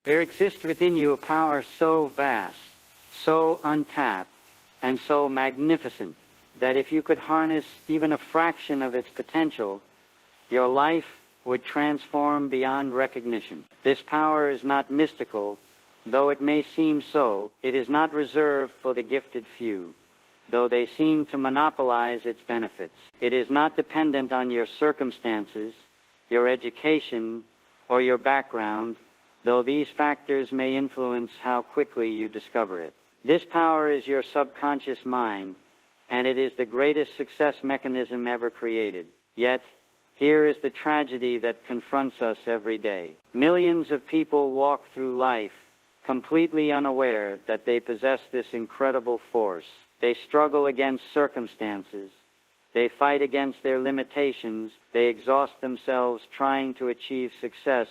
There exists within you a power so vast, so untapped, and so magnificent that if you could harness even a fraction of its potential, your life would transform beyond recognition. This power is not mystical, though it may seem so. It is not reserved for the gifted few, though they seem to monopolize its benefits. It is not dependent on your circumstances, your education, or your background, though these factors may influence how quickly you discover it. This power is your subconscious mind, and it is the greatest success mechanism ever created. Yet, here is the tragedy that confronts us every day. Millions of people walk through life completely unaware that they possess this incredible force. They struggle against circumstances. They fight against their limitations. They exhaust themselves trying to achieve success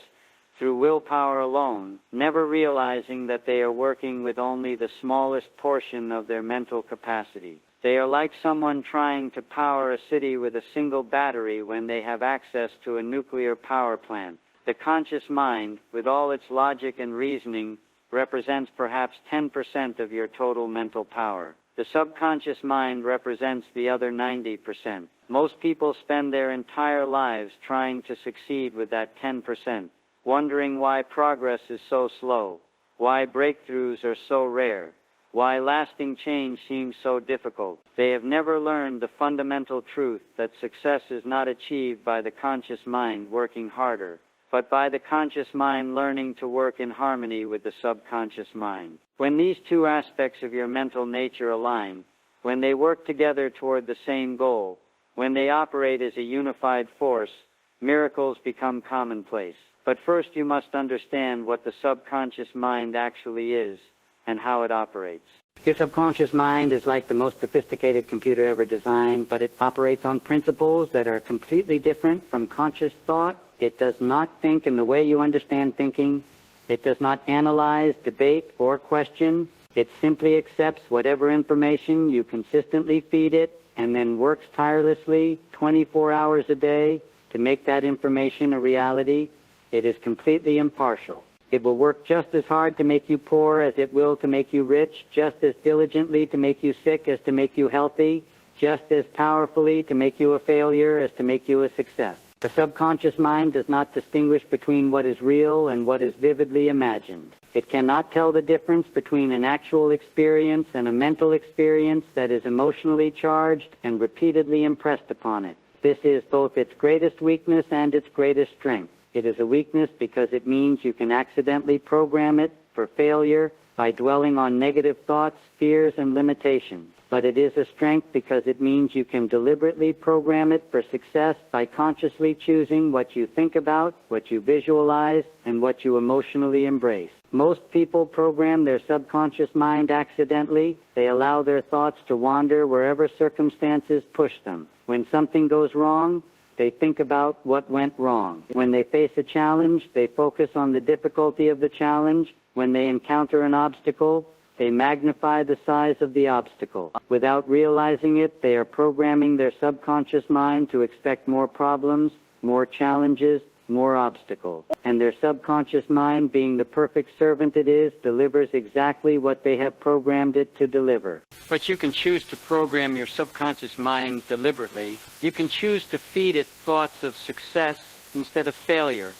through willpower alone, never realizing that they are working with only the smallest portion of their mental capacity. They are like someone trying to power a city with a single battery when they have access to a nuclear power plant. The conscious mind, with all its logic and reasoning, represents perhaps 10% of your total mental power. The subconscious mind represents the other 90%. Most people spend their entire lives trying to succeed with that 10%, wondering why progress is so slow, why breakthroughs are so rare, why lasting change seems so difficult. They have never learned the fundamental truth that success is not achieved by the conscious mind working harder, but by the conscious mind learning to work in harmony with the subconscious mind. When these two aspects of your mental nature align, when they work together toward the same goal, when they operate as a unified force, miracles become commonplace. But first you must understand what the subconscious mind actually is and how it operates. Your subconscious mind is like the most sophisticated computer ever designed, but it operates on principles that are completely different from conscious thought. It does not think in the way you understand thinking. It does not analyze, debate, or question. It simply accepts whatever information you consistently feed it and then works tirelessly 24 hours a day to make that information a reality. It is completely impartial. It will work just as hard to make you poor as it will to make you rich, just as diligently to make you sick as to make you healthy, just as powerfully to make you a failure as to make you a success. The subconscious mind does not distinguish between what is real and what is vividly imagined. It cannot tell the difference between an actual experience and a mental experience that is emotionally charged and repeatedly impressed upon it. This is both its greatest weakness and its greatest strength. It is a weakness because it means you can accidentally program it for failure by dwelling on negative thoughts, fears, and limitations. But it is a strength because it means you can deliberately program it for success by consciously choosing what you think about, what you visualize, and what you emotionally embrace. Most people program their subconscious mind accidentally. They allow their thoughts to wander wherever circumstances push them. When something goes wrong, they think about what went wrong. When they face a challenge, they focus on the difficulty of the challenge. When they encounter an obstacle, they magnify the size of the obstacle. Without realizing it, they are programming their subconscious mind to expect more problems, more challenges, more obstacles. And their subconscious mind, being the perfect servant it is, delivers exactly what they have programmed it to deliver. But you can choose to program your subconscious mind deliberately. You can choose to feed it thoughts of success instead of failure,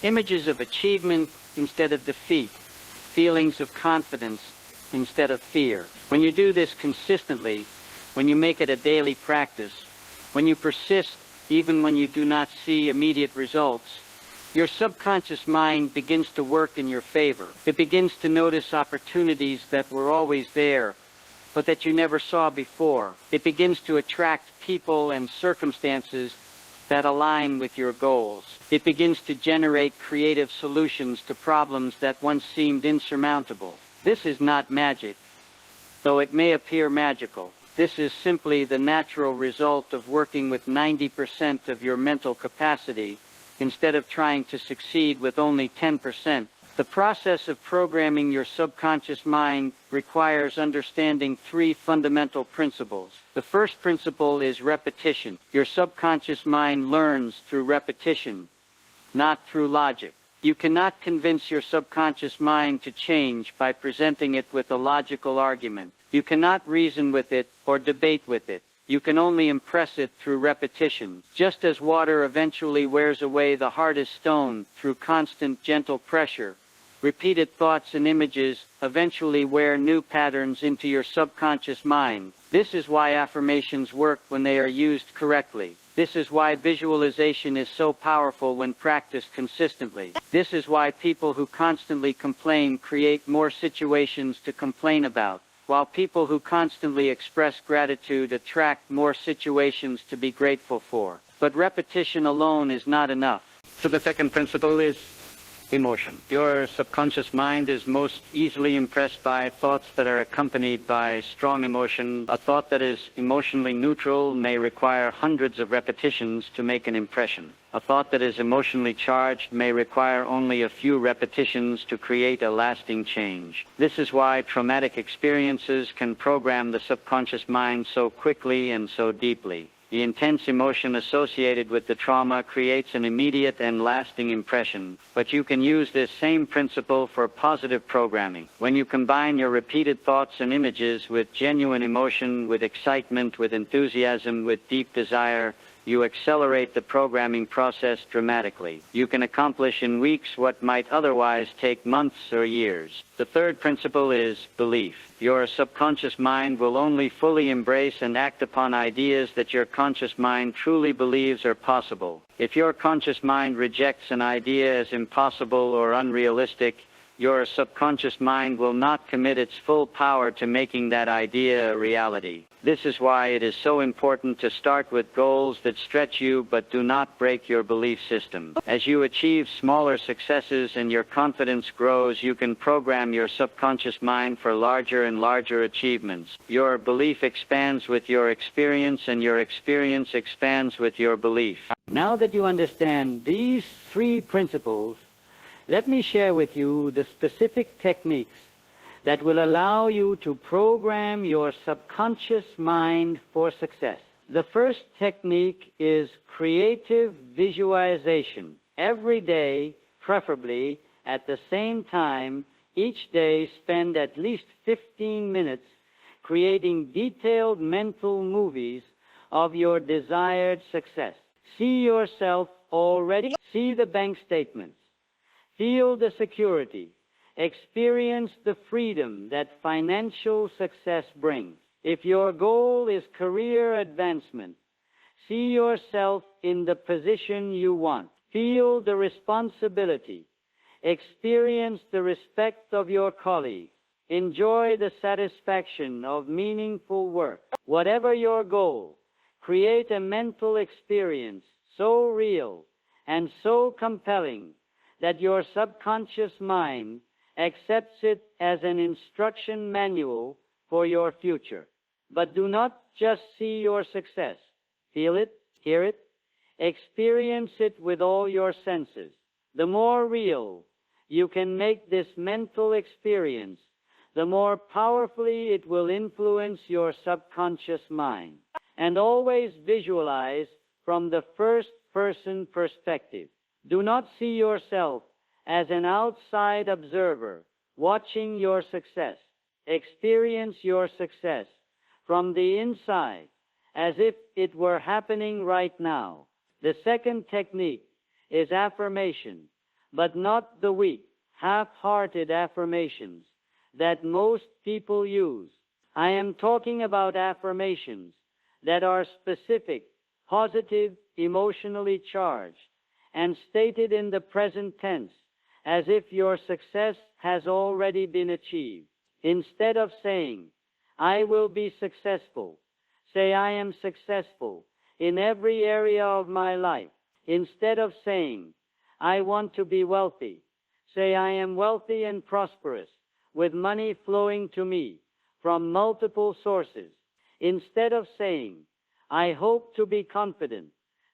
images of achievement instead of defeat, feelings of confidence instead of fear. When you do this consistently, when you make it a daily practice, when you persist even when you do not see immediate results, your subconscious mind begins to work in your favor. It begins to notice opportunities that were always there, but that you never saw before. It begins to attract people and circumstances that align with your goals. It begins to generate creative solutions to problems that once seemed insurmountable. This is not magic, though it may appear magical. This is simply the natural result of working with 90% of your mental capacity instead of trying to succeed with only 10%. The process of programming your subconscious mind requires understanding three fundamental principles. The first principle is repetition. Your subconscious mind learns through repetition, not through logic. You cannot convince your subconscious mind to change by presenting it with a logical argument. You cannot reason with it or debate with it. You can only impress it through repetition. Just as water eventually wears away the hardest stone through constant gentle pressure, repeated thoughts and images eventually wear new patterns into your subconscious mind. This is why affirmations work when they are used correctly. This is why visualization is so powerful when practiced consistently. This is why people who constantly complain create more situations to complain about, while people who constantly express gratitude attract more situations to be grateful for. But repetition alone is not enough. So the second principle is emotion. Your subconscious mind is most easily impressed by thoughts that are accompanied by strong emotion. A thought that is emotionally neutral may require hundreds of repetitions to make an impression. A thought that is emotionally charged may require only a few repetitions to create a lasting change. This is why traumatic experiences can program the subconscious mind so quickly and so deeply. The intense emotion associated with the trauma creates an immediate and lasting impression, but you can use this same principle for positive programming. When you combine your repeated thoughts and images with genuine emotion, with excitement, with enthusiasm, with deep desire, you accelerate the programming process dramatically. You can accomplish in weeks what might otherwise take months or years. The third principle is belief. Your subconscious mind will only fully embrace and act upon ideas that your conscious mind truly believes are possible. If your conscious mind rejects an idea as impossible or unrealistic, your subconscious mind will not commit its full power to making that idea a reality. This is why it is so important to start with goals that stretch you but do not break your belief system. As you achieve smaller successes and your confidence grows, you can program your subconscious mind for larger and larger achievements. Your belief expands with your experience, and your experience expands with your belief. Now that you understand these three principles, let me share with you the specific techniques that will allow you to program your subconscious mind for success. The first technique is creative visualization. Every day, preferably at the same time, each day spend at least 15 minutes creating detailed mental movies of your desired success. See yourself already. See the bank statements. Feel the security. Experience the freedom that financial success brings. If your goal is career advancement, see yourself in the position you want. Feel the responsibility. Experience the respect of your colleagues. Enjoy the satisfaction of meaningful work. Whatever your goal, create a mental experience so real and so compelling that your subconscious mind accepts it as an instruction manual for your future. But do not just see your success. Feel it, hear it, experience it with all your senses. The more real you can make this mental experience, the more powerfully it will influence your subconscious mind. And always visualize from the first-person perspective. Do not see yourself as an outside observer watching your success. Experience your success from the inside as if it were happening right now. The second technique is affirmation, but not the weak, half-hearted affirmations that most people use. I am talking about affirmations that are specific, positive, emotionally charged, and stated in the present tense, as if your success has already been achieved. Instead of saying, I will be successful, say, I am successful in every area of my life. Instead of saying, I want to be wealthy, say, I am wealthy and prosperous, with money flowing to me from multiple sources. Instead of saying, I hope to be confident,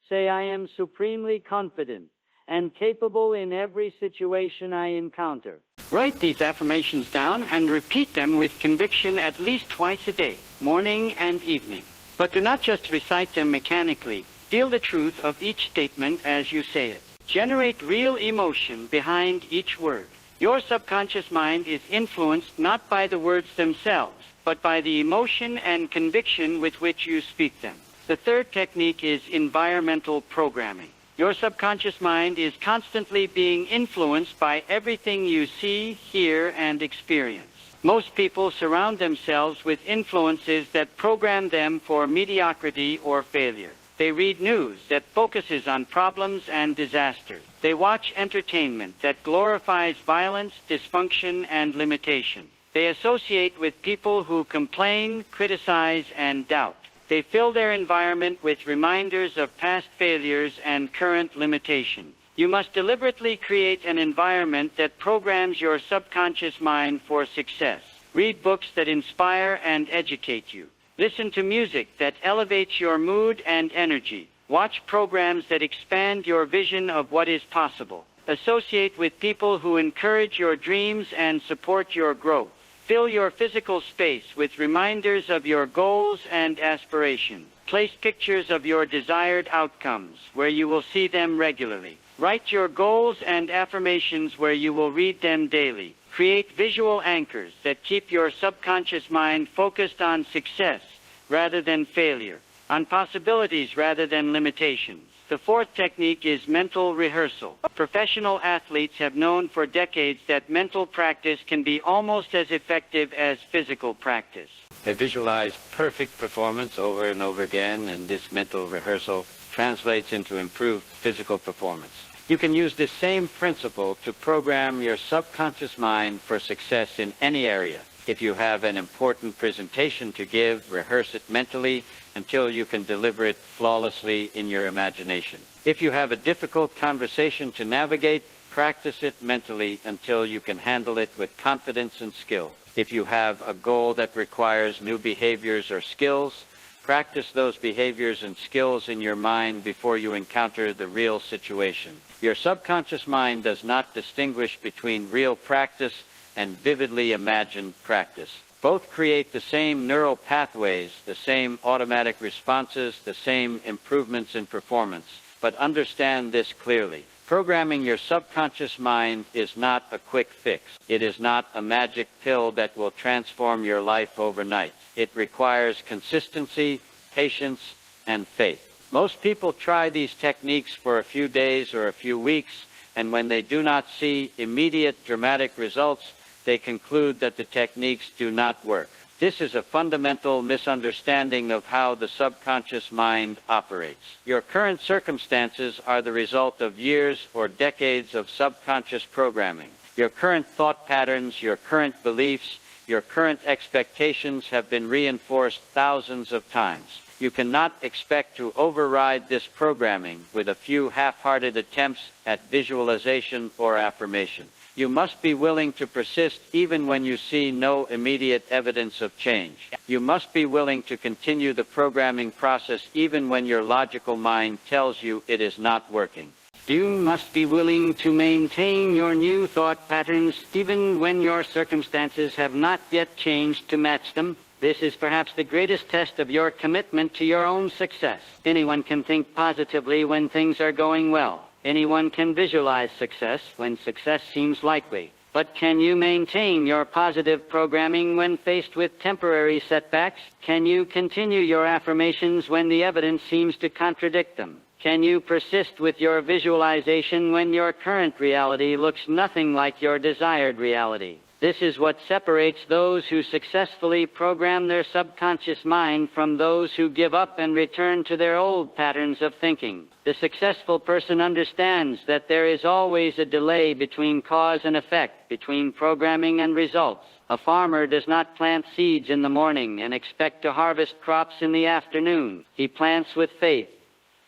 say, I am supremely confident and capable in every situation I encounter. Write these affirmations down and repeat them with conviction at least twice a day, morning and evening. But do not just recite them mechanically. Feel the truth of each statement as you say it. generate real emotion behind each word. Your subconscious mind is influenced not by the words themselves, but by the emotion and conviction with which you speak them. The third technique is environmental programming. Your subconscious mind is constantly being influenced by everything you see, hear, and experience. Most people surround themselves with influences that program them for mediocrity or failure. They read news that focuses on problems and disasters. They watch entertainment that glorifies violence, dysfunction, and limitation. They associate with people who complain, criticize, and doubt. They fill their environment with reminders of past failures and current limitations. You must deliberately create an environment that programs your subconscious mind for success. Read books that inspire and educate you. Listen to music that elevates your mood and energy. Watch programs that expand your vision of what is possible. Associate with people who encourage your dreams and support your growth. Fill your physical space with reminders of your goals and aspirations. Place pictures of your desired outcomes where you will see them regularly. Write your goals and affirmations where you will read them daily. Create visual anchors that keep your subconscious mind focused on success rather than failure, on possibilities rather than limitations. The fourth technique is mental rehearsal. Professional athletes have known for decades that mental practice can be almost as effective as physical practice. They visualize perfect performance over and over again, and this mental rehearsal translates into improved physical performance. You can use this same principle to program your subconscious mind for success in any area. If you have an important presentation to give, rehearse it mentally until you can deliver it flawlessly in your imagination. If you have a difficult conversation to navigate, practice it mentally until you can handle it with confidence and skill. If you have a goal that requires new behaviors or skills, practice those behaviors and skills in your mind before you encounter the real situation. Your subconscious mind does not distinguish between real practice and vividly imagined practice. Both create the same neural pathways, the same automatic responses, the same improvements in performance. But understand this clearly. Programming your subconscious mind is not a quick fix. It is not a magic pill that will transform your life overnight. It requires consistency, patience, and faith. Most people try these techniques for a few days or a few weeks, and when they do not see immediate dramatic results, they conclude that the techniques do not work. This is a fundamental misunderstanding of how the subconscious mind operates. Your current circumstances are the result of years or decades of subconscious programming. Your current thought patterns, your current beliefs, your current expectations have been reinforced thousands of times. You cannot expect to override this programming with a few half-hearted attempts at visualization or affirmation. You must be willing to persist even when you see no immediate evidence of change. You must be willing to continue the programming process even when your logical mind tells you it is not working. You must be willing to maintain your new thought patterns even when your circumstances have not yet changed to match them. This is perhaps the greatest test of your commitment to your own success. Anyone can think positively when things are going well. Anyone can visualize success when success seems likely. But can you maintain your positive programming when faced with temporary setbacks? Can you continue your affirmations when the evidence seems to contradict them? Can you persist with your visualization when your current reality looks nothing like your desired reality? This is what separates those who successfully program their subconscious mind from those who give up and return to their old patterns of thinking. The successful person understands that there is always a delay between cause and effect, between programming and results. A farmer does not plant seeds in the morning and expect to harvest crops in the afternoon. He plants with faith,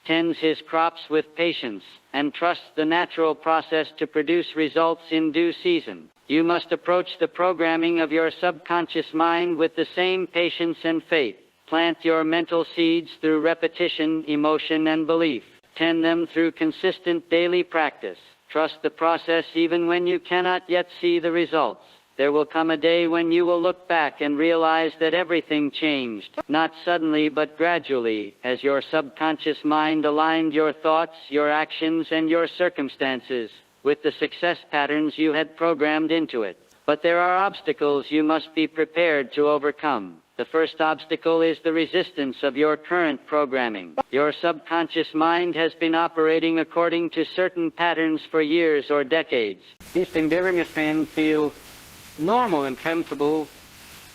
tends his crops with patience, and trusts the natural process to produce results in due season. You must approach the programming of your subconscious mind with the same patience and faith. Plant your mental seeds through repetition, emotion, and belief. Tend them through consistent daily practice. Trust the process even when you cannot yet see the results. There will come a day when you will look back and realize that everything changed, not suddenly but gradually, as your subconscious mind aligned your thoughts, your actions, and your circumstances with the success patterns you had programmed into it. But there are obstacles you must be prepared to overcome. The first obstacle is the resistance of your current programming. Your subconscious mind has been operating according to certain patterns for years or decades. These endearing things feel normal and comfortable,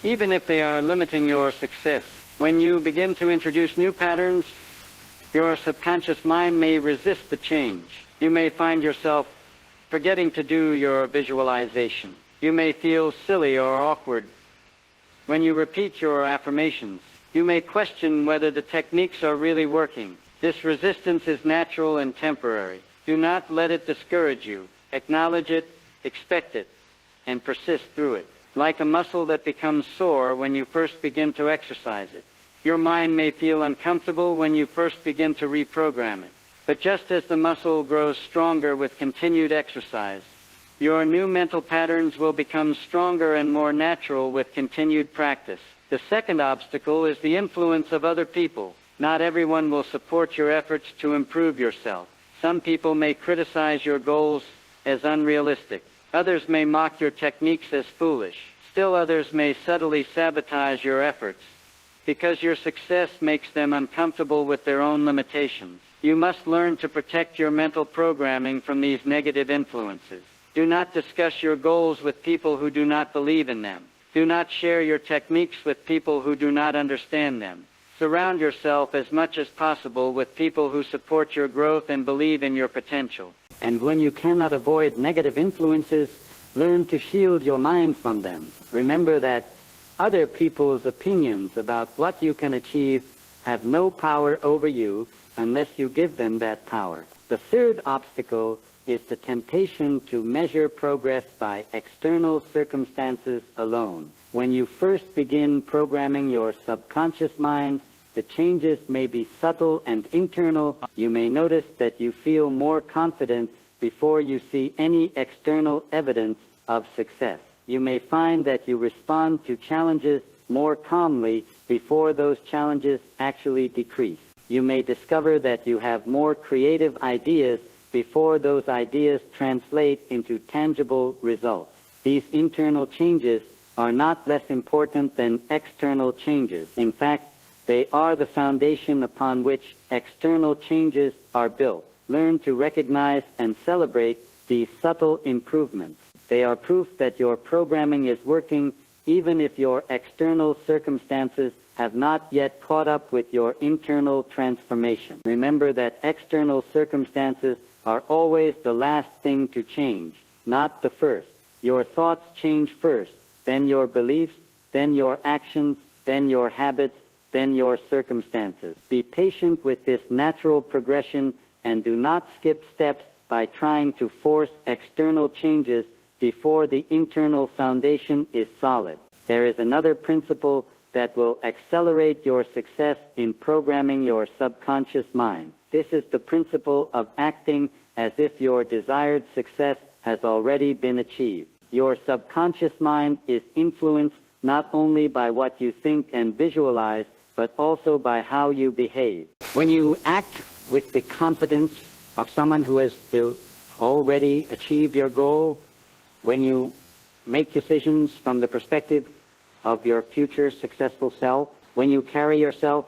even if they are limiting your success. When you begin to introduce new patterns, your subconscious mind may resist the change. You may find yourself forgetting to do your visualization. You may feel silly or awkward when you repeat your affirmations. You may question whether the techniques are really working. This resistance is natural and temporary. Do not let it discourage you. Acknowledge it, expect it, and persist through it. Like a muscle that becomes sore when you first begin to exercise it. Your mind may feel uncomfortable when you first begin to reprogram it. But just as the muscle grows stronger with continued exercise, your new mental patterns will become stronger and more natural with continued practice. The second obstacle is the influence of other people. Not everyone will support your efforts to improve yourself. Some people may criticize your goals as unrealistic. Others may mock your techniques as foolish. Still others may subtly sabotage your efforts because your success makes them uncomfortable with their own limitations. You must learn to protect your mental programming from these negative influences. Do not discuss your goals with people who do not believe in them. Do not share your techniques with people who do not understand them. Surround yourself as much as possible with people who support your growth and believe in your potential. And when you cannot avoid negative influences, learn to shield your mind from them. Remember that other people's opinions about what you can achieve have no power over you unless you give them that power. The third obstacle is the temptation to measure progress by external circumstances alone. When you first begin programming your subconscious mind, the changes may be subtle and internal. You may notice that you feel more confident before you see any external evidence of success. You may find that you respond to challenges more calmly before those challenges actually decrease. You may discover that you have more creative ideas before those ideas translate into tangible results. These internal changes are not less important than external changes. In fact, they are the foundation upon which external changes are built. Learn to recognize and celebrate these subtle improvements. They are proof that your programming is working even if your external circumstances have not yet caught up with your internal transformation. Remember that external circumstances are always the last thing to change, not the first. Your thoughts change first, then your beliefs, then your actions, then your habits, then your circumstances. Be patient with this natural progression and do not skip steps by trying to force external changes before the internal foundation is solid. There is another principle that will accelerate your success in programming your subconscious mind. This is the principle of acting as if your desired success has already been achieved. Your subconscious mind is influenced not only by what you think and visualize, but also by how you behave. When you act with the confidence of someone who has already achieved your goal, when you make decisions from the perspective of your future successful self, when you carry yourself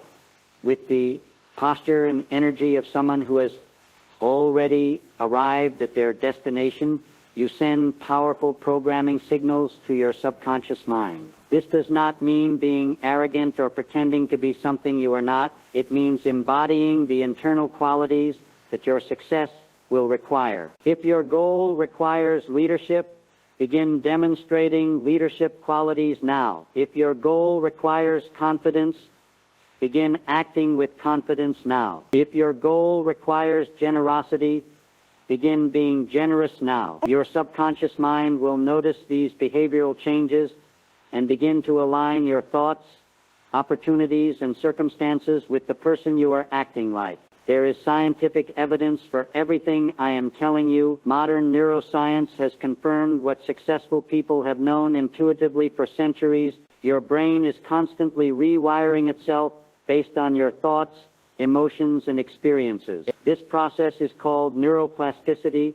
with the posture and energy of someone who has already arrived at their destination, you send powerful programming signals to your subconscious mind. This does not mean being arrogant or pretending to be something you are not. It means embodying the internal qualities that your success will require. If your goal requires leadership, begin demonstrating leadership qualities now. If your goal requires confidence, begin acting with confidence now. If your goal requires generosity, begin being generous now. Your subconscious mind will notice these behavioral changes and begin to align your thoughts, opportunities, and circumstances with the person you are acting like. There is scientific evidence for everything I am telling you. Modern neuroscience has confirmed what successful people have known intuitively for centuries. Your brain is constantly rewiring itself based on your thoughts, emotions, and experiences. This process is called neuroplasticity,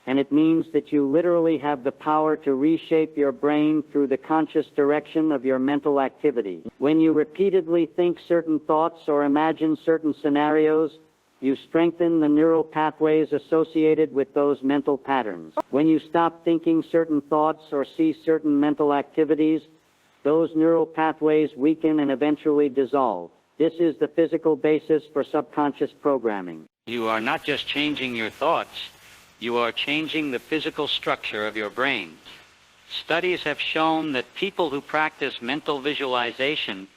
and it means that you literally have the power to reshape your brain through the conscious direction of your mental activity. When you repeatedly think certain thoughts or imagine certain scenarios, you strengthen the neural pathways associated with those mental patterns. When you stop thinking certain thoughts or see certain mental activities, those neural pathways weaken and eventually dissolve. This is the physical basis for subconscious programming. You are not just changing your thoughts, you are changing the physical structure of your brain. Studies have shown that people who practice mental visualization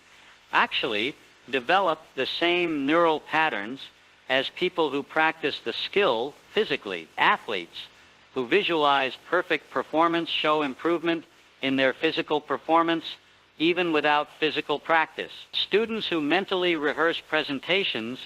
actually develop the same neural patterns as people who practice the skill physically. Athletes who visualize perfect performance show improvement in their physical performance even without physical practice. Students who mentally rehearse presentations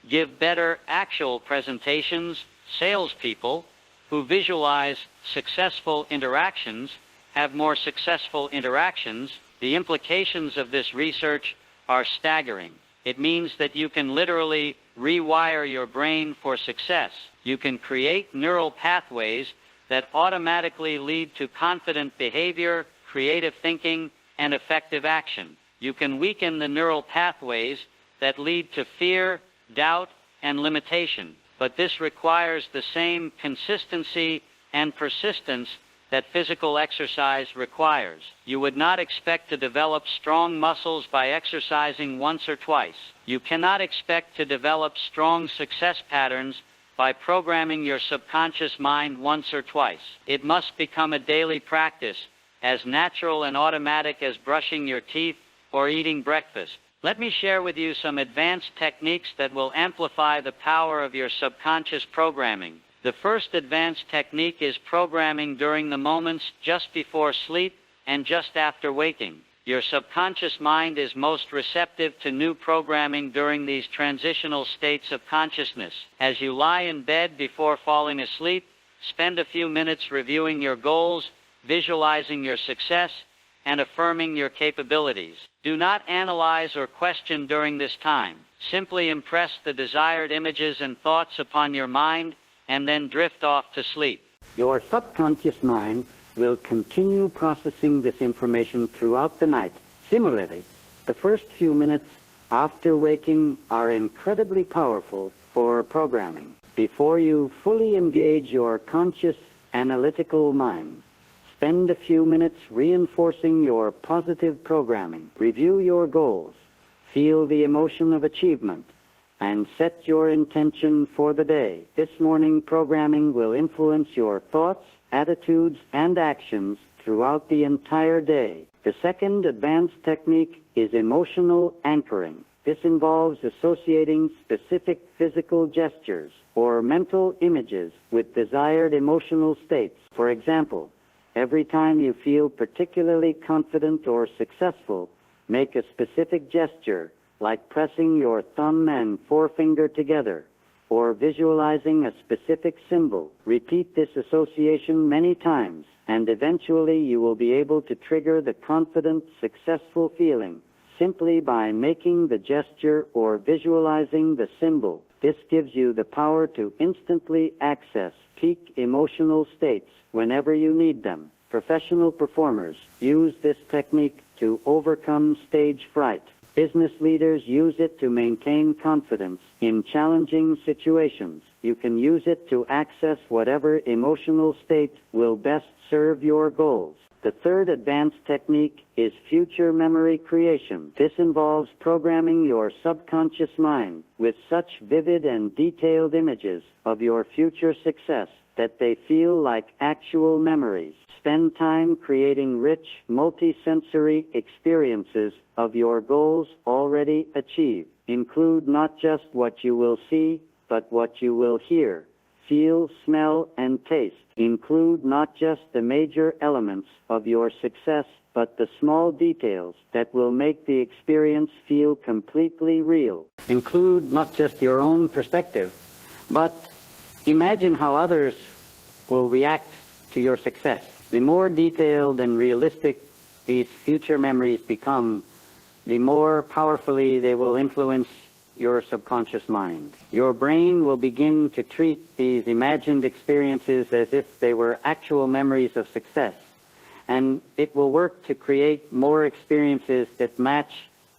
give better actual presentations. Salespeople who visualize successful interactions have more successful interactions. The implications of this research are staggering. It means that you can literally rewire your brain for success. You can create neural pathways that automatically lead to confident behavior, creative thinking, and effective action. You can weaken the neural pathways that lead to fear, doubt, and limitation. But this requires the same consistency and persistence that physical exercise requires. You would not expect to develop strong muscles by exercising once or twice. You cannot expect to develop strong success patterns by programming your subconscious mind once or twice. It must become a daily practice, as natural and automatic as brushing your teeth or eating breakfast. Let me share with you some advanced techniques that will amplify the power of your subconscious programming. The first advanced technique is programming during the moments just before sleep and just after waking. Your subconscious mind is most receptive to new programming during these transitional states of consciousness. As you lie in bed before falling asleep, spend a few minutes reviewing your goals, visualizing your success, and affirming your capabilities. Do not analyze or question during this time. Simply impress the desired images and thoughts upon your mind and then drift off to sleep. Your subconscious mind will continue processing this information throughout the night. Similarly, the first few minutes after waking are incredibly powerful for programming. Before you fully engage your conscious analytical mind, spend a few minutes reinforcing your positive programming. Review your goals, feel the emotion of achievement, and set your intention for the day. This morning programming will influence your thoughts, attitudes, and actions throughout the entire day. The second advanced technique is emotional anchoring. This involves associating specific physical gestures or mental images with desired emotional states. For example, every time you feel particularly confident or successful, make a specific gesture, like pressing your thumb and forefinger together, or visualizing a specific symbol. Repeat this association many times, and eventually you will be able to trigger the confident, successful feeling simply by making the gesture or visualizing the symbol. This gives you the power to instantly access peak emotional states whenever you need them. Professional performers use this technique to overcome stage fright. Business leaders use it to maintain confidence in challenging situations. You can use it to access whatever emotional state will best serve your goals. The third advanced technique is future memory creation. This involves programming your subconscious mind with such vivid and detailed images of your future success that they feel like actual memories. Spend time creating rich, multi-sensory experiences of your goals already achieved. Include not just what you will see, but what you will hear, feel, smell, and taste. Include not just the major elements of your success, but the small details that will make the experience feel completely real. Include not just your own perspective, but imagine how others will react to your success. The more detailed and realistic these future memories become, the more powerfully they will influence your subconscious mind. Your brain will begin to treat these imagined experiences as if they were actual memories of success, and it will work to create more experiences that match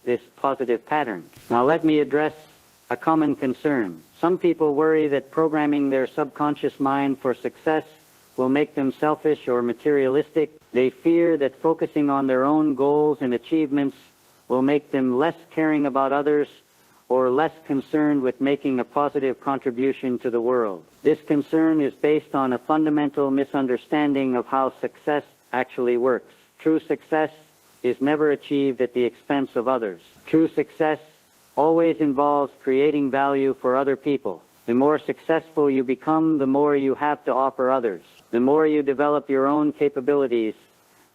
this positive pattern. Now let me address a common concern. Some people worry that programming their subconscious mind for success will make them selfish or materialistic. They fear that focusing on their own goals and achievements will make them less caring about others or less concerned with making a positive contribution to the world. This concern is based on a fundamental misunderstanding of how success actually works. True success is never achieved at the expense of others. True success always involves creating value for other people. The more successful you become, the more you have to offer others. The more you develop your own capabilities,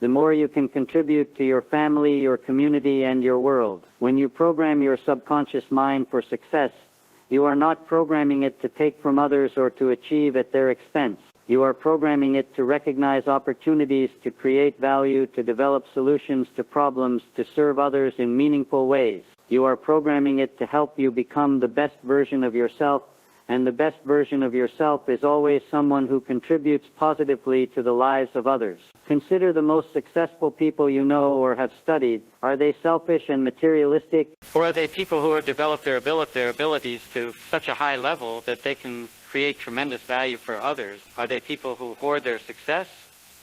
the more you can contribute to your family, your community, and your world. When you program your subconscious mind for success, you are not programming it to take from others or to achieve at their expense. You are programming it to recognize opportunities, to create value, to develop solutions to problems, to serve others in meaningful ways. You are programming it to help you become the best version of yourself, and the best version of yourself is always someone who contributes positively to the lives of others. Consider the most successful people you know or have studied. Are they selfish and materialistic? Or are they people who have developed their abilities to such a high level that they can create tremendous value for others? Are they people who hoard their success,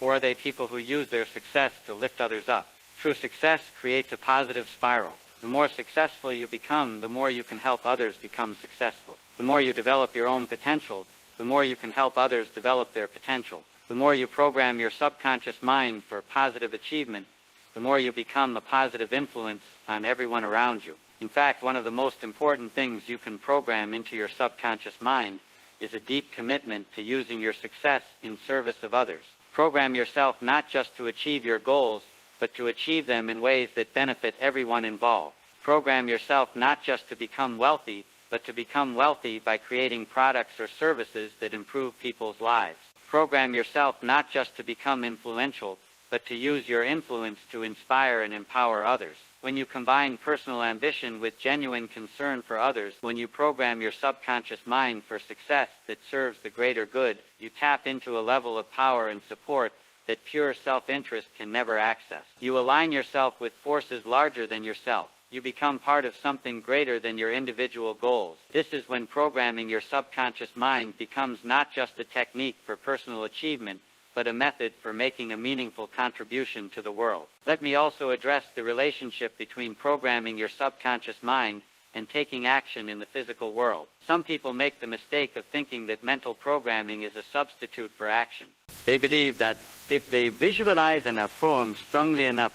or are they people who use their success to lift others up? True success creates a positive spiral. The more successful you become, the more you can help others become successful. The more you develop your own potential, the more you can help others develop their potential. The more you program your subconscious mind for positive achievement, the more you become a positive influence on everyone around you. In fact, one of the most important things you can program into your subconscious mind is a deep commitment to using your success in service of others. Program yourself not just to achieve your goals, but to achieve them in ways that benefit everyone involved. Program yourself not just to become wealthy, but to become wealthy by creating products or services that improve people's lives. Program yourself not just to become influential, but to use your influence to inspire and empower others. When you combine personal ambition with genuine concern for others, when you program your subconscious mind for success that serves the greater good, you tap into a level of power and support that pure self-interest can never access. You align yourself with forces larger than yourself. You become part of something greater than your individual goals. This is when programming your subconscious mind becomes not just a technique for personal achievement, but a method for making a meaningful contribution to the world. Let me also address the relationship between programming your subconscious mind and taking action in the physical world. Some people make the mistake of thinking that mental programming is a substitute for action. They believe that if they visualize and affirm strongly enough,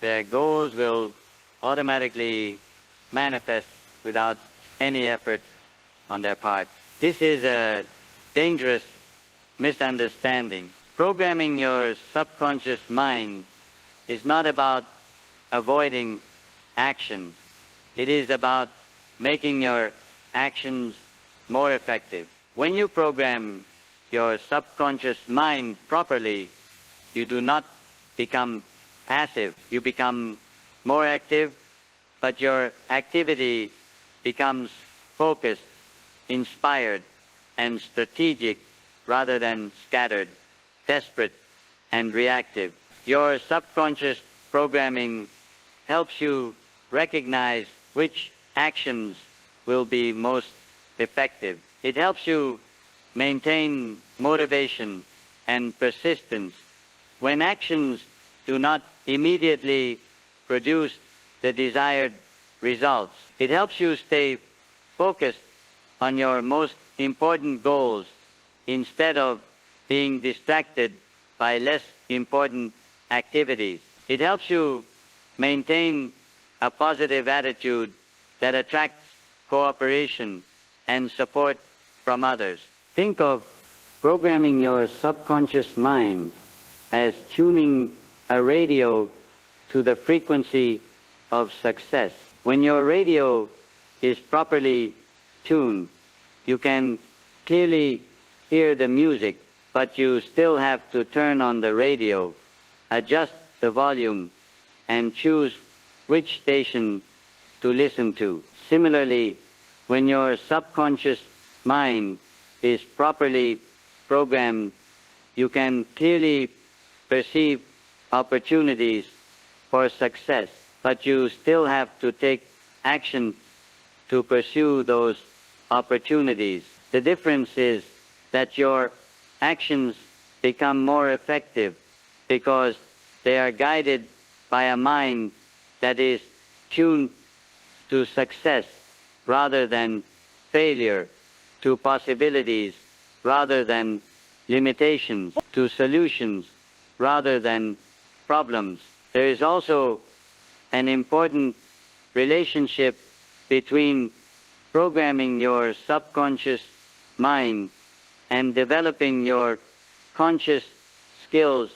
their goals will automatically manifest without any effort on their part. This is a dangerous misunderstanding. Programming your subconscious mind is not about avoiding action. It is about making your actions more effective. When you program your subconscious mind properly, you do not become passive. You become more active, but your activity becomes focused, inspired, and strategic rather than scattered, desperate, and reactive. Your subconscious programming helps you recognize which actions will be most effective. It helps you maintain motivation and persistence. When actions do not immediately produce the desired results, it helps you stay focused on your most important goals instead of being distracted by less important activities. It helps you maintain a positive attitude that attracts cooperation and support from others. Think of programming your subconscious mind as tuning a radio to the frequency of success. When your radio is properly tuned, you can clearly hear the music, but you still have to turn on the radio, adjust the volume, and choose which station to listen to. Similarly, when your subconscious mind is properly programmed, you can clearly perceive opportunities for success, but you still have to take action to pursue those opportunities. The difference is that your actions become more effective because they are guided by a mind that is tuned to success rather than failure, to possibilities rather than limitations, to solutions rather than problems. There is also an important relationship between programming your subconscious mind and developing your conscious skills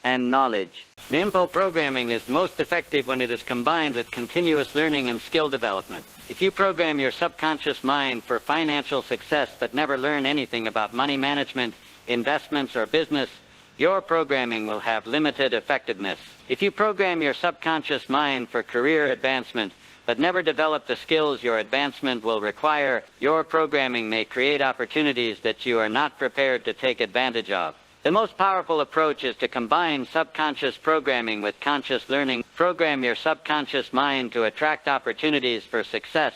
and knowledge. Mental programming is most effective when it is combined with continuous learning and skill development. If you program your subconscious mind for financial success but never learn anything about money management, investments, or business, your programming will have limited effectiveness. If you program your subconscious mind for career advancement but never develop the skills your advancement will require, your programming may create opportunities that you are not prepared to take advantage of. The most powerful approach is to combine subconscious programming with conscious learning. Program your subconscious mind to attract opportunities for success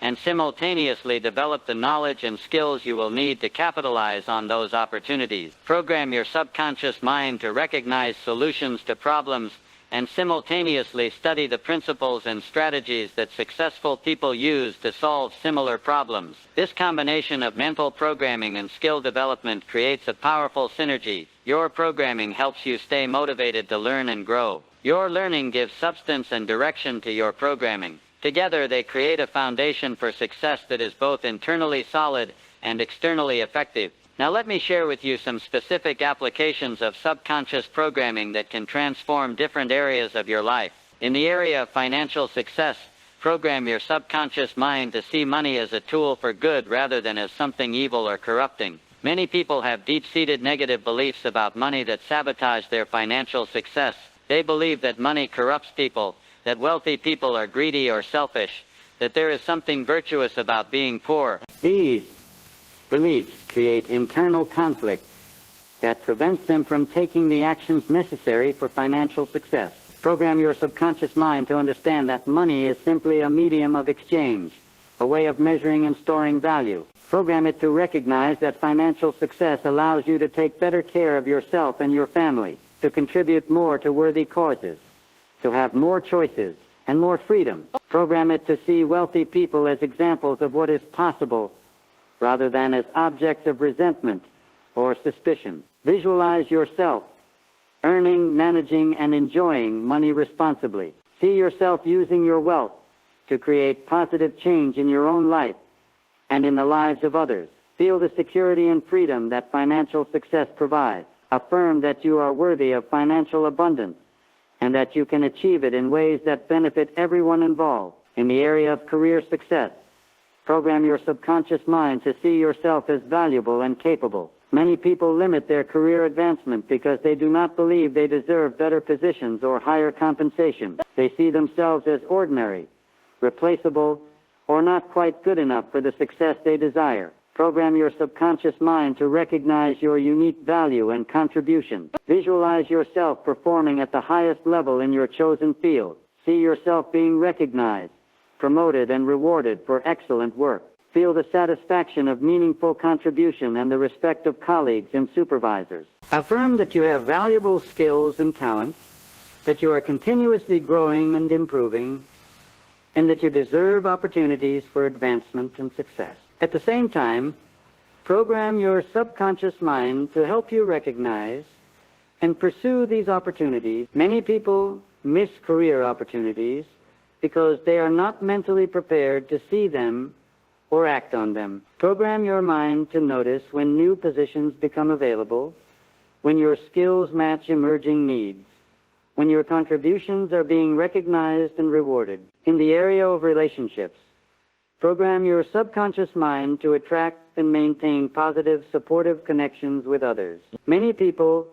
and simultaneously develop the knowledge and skills you will need to capitalize on those opportunities. Program your subconscious mind to recognize solutions to problems and simultaneously study the principles and strategies that successful people use to solve similar problems. This combination of mental programming and skill development creates a powerful synergy. Your programming helps you stay motivated to learn and grow. Your learning gives substance and direction to your programming. Together, they create a foundation for success that is both internally solid and externally effective. Now let me share with you some specific applications of subconscious programming that can transform different areas of your life. In the area of financial success, program your subconscious mind to see money as a tool for good rather than as something evil or corrupting. Many people have deep-seated negative beliefs about money that sabotage their financial success. They believe that money corrupts people, that wealthy people are greedy or selfish, that there is something virtuous about being poor. These beliefs create internal conflict that prevents them from taking the actions necessary for financial success. Program your subconscious mind to understand that money is simply a medium of exchange, a way of measuring and storing value. Program it to recognize that financial success allows you to take better care of yourself and your family, to contribute more to worthy causes, to have more choices and more freedom. Program it to see wealthy people as examples of what is possible rather than as objects of resentment or suspicion. Visualize yourself earning, managing, and enjoying money responsibly. See yourself using your wealth to create positive change in your own life and in the lives of others. Feel the security and freedom that financial success provides. Affirm that you are worthy of financial abundance and that you can achieve it in ways that benefit everyone involved. In the area of career success, program your subconscious mind to see yourself as valuable and capable. Many people limit their career advancement because they do not believe they deserve better positions or higher compensation. They see themselves as ordinary, replaceable, or not quite good enough for the success they desire. Program your subconscious mind to recognize your unique value and contribution. Visualize yourself performing at the highest level in your chosen field. See yourself being recognized, promoted, and rewarded for excellent work. Feel the satisfaction of meaningful contribution and the respect of colleagues and supervisors. Affirm that you have valuable skills and talents, that you are continuously growing and improving, and that you deserve opportunities for advancement and success. At the same time, program your subconscious mind to help you recognize and pursue these opportunities. Many people miss career opportunities because they are not mentally prepared to see them or act on them. Program your mind to notice when new positions become available, when your skills match emerging needs, when your contributions are being recognized and rewarded. In the area of relationships, program your subconscious mind to attract and maintain positive, supportive connections with others. Many people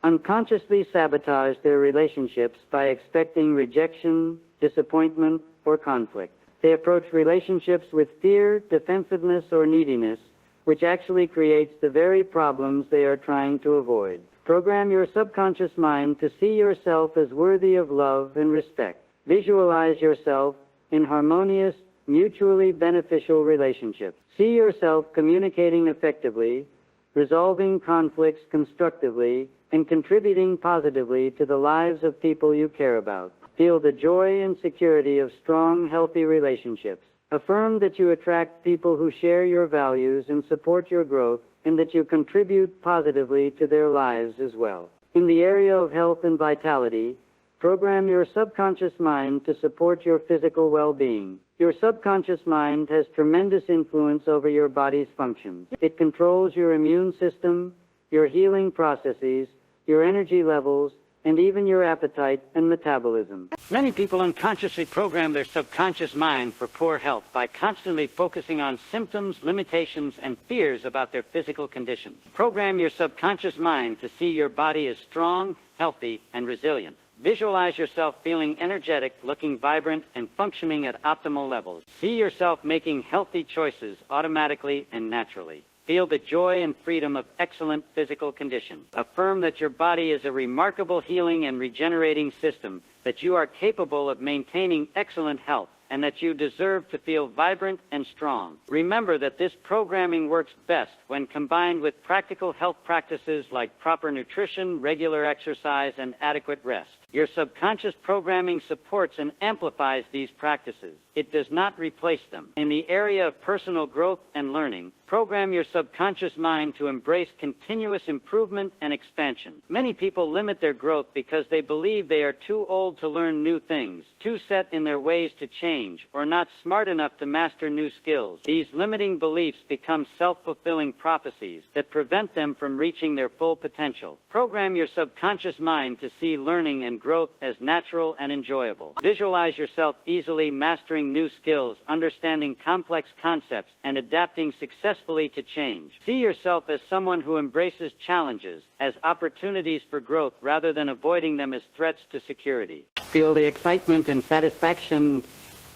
unconsciously sabotage their relationships by expecting rejection, disappointment, or conflict. They approach relationships with fear, defensiveness, or neediness, which actually creates the very problems they are trying to avoid. Program your subconscious mind to see yourself as worthy of love and respect. Visualize yourself in harmonious, mutually beneficial relationships. See yourself communicating effectively, resolving conflicts constructively, and contributing positively to the lives of people you care about. Feel the joy and security of strong, healthy relationships. Affirm that you attract people who share your values and support your growth, and that you contribute positively to their lives as well. In the area of health and vitality, program your subconscious mind to support your physical well-being. Your subconscious mind has tremendous influence over your body's functions. It controls your immune system, your healing processes, your energy levels, and even your appetite and metabolism. Many people unconsciously program their subconscious mind for poor health by constantly focusing on symptoms, limitations, and fears about their physical conditions. Program your subconscious mind to see your body as strong, healthy, and resilient. Visualize yourself feeling energetic, looking vibrant, and functioning at optimal levels. See yourself making healthy choices automatically and naturally. Feel the joy and freedom of excellent physical condition. Affirm that your body is a remarkable healing and regenerating system, that you are capable of maintaining excellent health, and that you deserve to feel vibrant and strong. Remember that this programming works best when combined with practical health practices like proper nutrition, regular exercise, and adequate rest. Your subconscious programming supports and amplifies these practices. It does not replace them. In the area of personal growth and learning, program your subconscious mind to embrace continuous improvement and expansion. Many people limit their growth because they believe they are too old to learn new things, too set in their ways to change, or not smart enough to master new skills. These limiting beliefs become self-fulfilling prophecies that prevent them from reaching their full potential. Program your subconscious mind to see learning and growth as natural and enjoyable. Visualize yourself easily mastering new skills, understanding complex concepts, and adapting successfully to change. See yourself as someone who embraces challenges as opportunities for growth rather than avoiding them as threats to security. Feel the excitement and satisfaction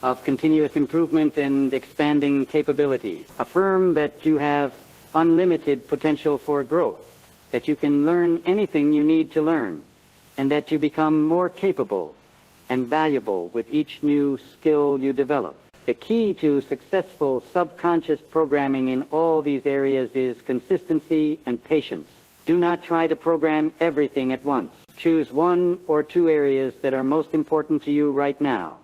of continuous improvement and expanding capabilities. Affirm that you have unlimited potential for growth, that you can learn anything you need to learn, and that you become more capable and valuable with each new skill you develop. The key to successful subconscious programming in all these areas is consistency and patience. Do not try to program everything at once. Choose one or two areas that are most important to you right now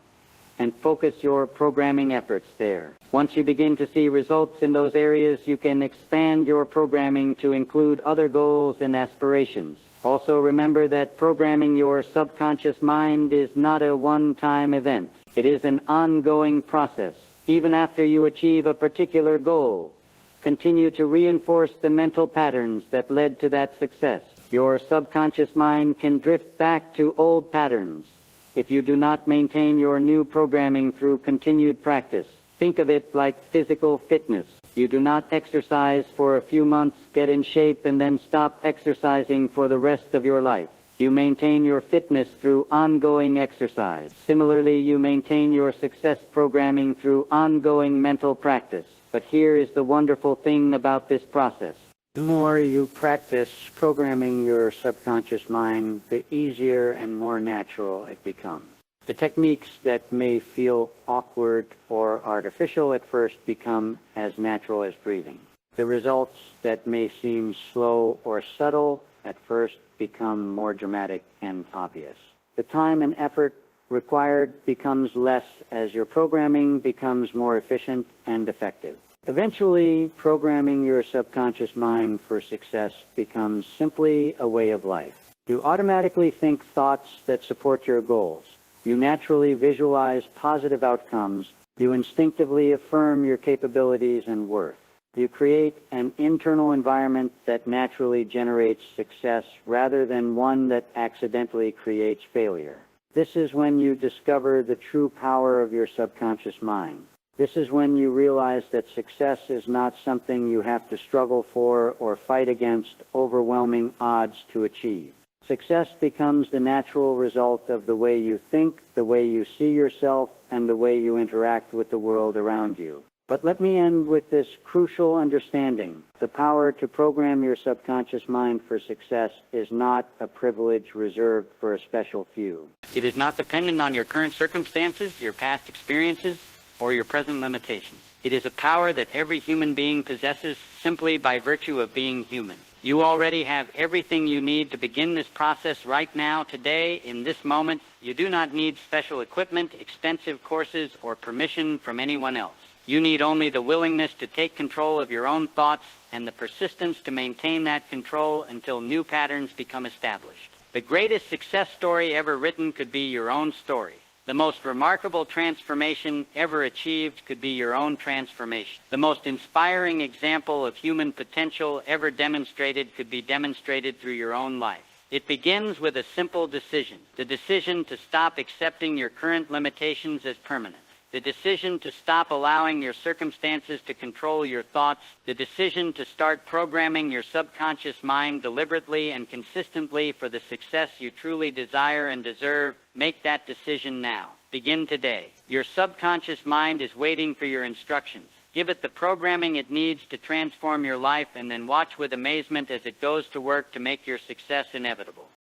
and focus your programming efforts there. Once you begin to see results in those areas, you can expand your programming to include other goals and aspirations. Also remember that programming your subconscious mind is not a one-time event. It is an ongoing process. Even after you achieve a particular goal, continue to reinforce the mental patterns that led to that success. Your subconscious mind can drift back to old patterns if you do not maintain your new programming through continued practice. Think of it like physical fitness. You do not exercise for a few months, get in shape, and then stop exercising for the rest of your life. You maintain your fitness through ongoing exercise. Similarly, you maintain your success programming through ongoing mental practice. But here is the wonderful thing about this process. The more you practice programming your subconscious mind, the easier and more natural it becomes. The techniques that may feel awkward or artificial at first become as natural as breathing. The results that may seem slow or subtle at first become more dramatic and obvious. The time and effort required becomes less as your programming becomes more efficient and effective. Eventually, programming your subconscious mind for success becomes simply a way of life. You automatically think thoughts that support your goals. You naturally visualize positive outcomes You instinctively affirm your capabilities and worth. You create an internal environment that naturally generates success rather than one that accidentally creates failure. This is when you discover the true power of your subconscious mind. This is when you realize that success is not something you have to struggle for or fight against overwhelming odds to achieve. Success becomes the natural result of the way you think, the way you see yourself, and the way you interact with the world around you. But let me end with this crucial understanding. The power to program your subconscious mind for success is not a privilege reserved for a special few. It is not dependent on your current circumstances, your past experiences, or your present limitations. It is a power that every human being possesses simply by virtue of being human. You already have everything you need to begin this process right now, today, in this moment. You do not need special equipment, expensive courses, or permission from anyone else. You need only the willingness to take control of your own thoughts and the persistence to maintain that control until new patterns become established. The greatest success story ever written could be your own story. The most remarkable transformation ever achieved could be your own transformation. The most inspiring example of human potential ever demonstrated could be demonstrated through your own life. It begins with a simple decision, the decision to stop accepting your current limitations as permanent. The decision to stop allowing your circumstances to control your thoughts, the decision to start programming your subconscious mind deliberately and consistently for the success you truly desire and deserve. Make that decision now. Begin today. Your subconscious mind is waiting for your instructions. Give it the programming it needs to transform your life, and then watch with amazement as it goes to work to make your success inevitable.